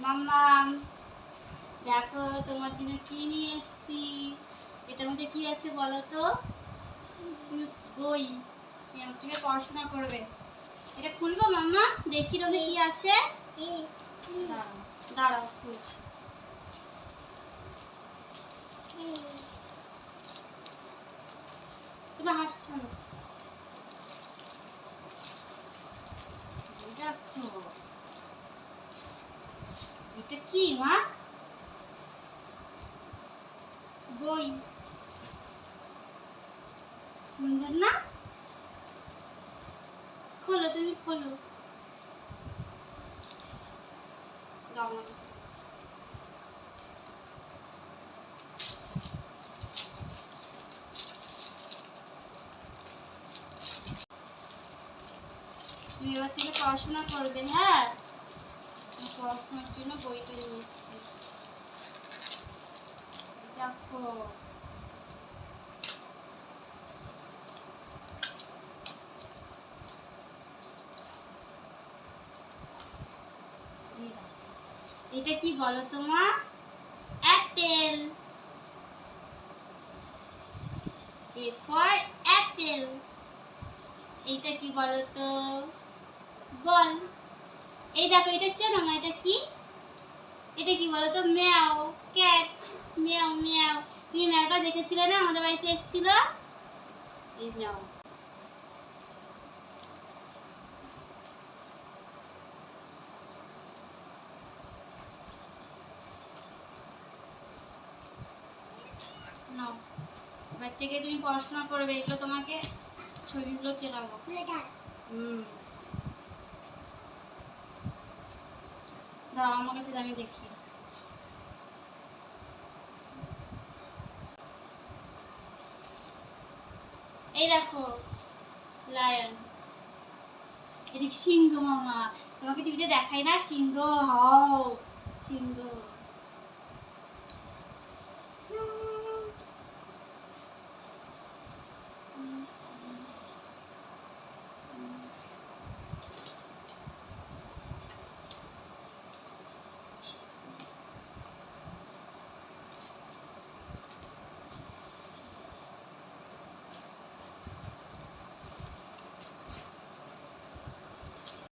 মাম্মাম দেখো তোমার জন্য কি নিয়ে এসেছি। এটার মধ্যে কি আছে বলো তো? বই, আমার থেকে পড়াশোনা করবে। এটা খুলবো মাম্মা, দেখি রোদে কি আছে। দাঁড়াও দাঁড়াও খুলছি। তুমি হাসছো না। দেখো এটা কি মা? বই, সুন্দর না? খোলো, তুমি খোলো। দাও আমার কাছে। তুমি এবার থেকে পড়াশোনা করবে, হ্যাঁ? পড়াশোনার জন্য বইটা নিয়ে এসেছি। দেখো এটা কি বলো তোমার? অ্যাপেল। A for apple. এইটা কি বলো তো? বল। এই দেখো এটা চেনো না? এটা কি? এটা কি বলো তো? ম্যাও, ক্যাট। ম্যাও ম্যাও। তুমি ম্যাওটা দেখেছিলে না, আমাদের বাড়িতে এসেছিল? এই ম্যাও। নাও, এবার থেকে তুমি পড়াশোনা করবে। এগুলো তোমাকে ছবিগুলো চেনাবো। দাও আমার কাছে, আমি দেখি। এই দেখো লায়ন। এটা সিংহ মামা, তোমাকে টিভিতে দেখাই না? সিংহ হও, সিংহ।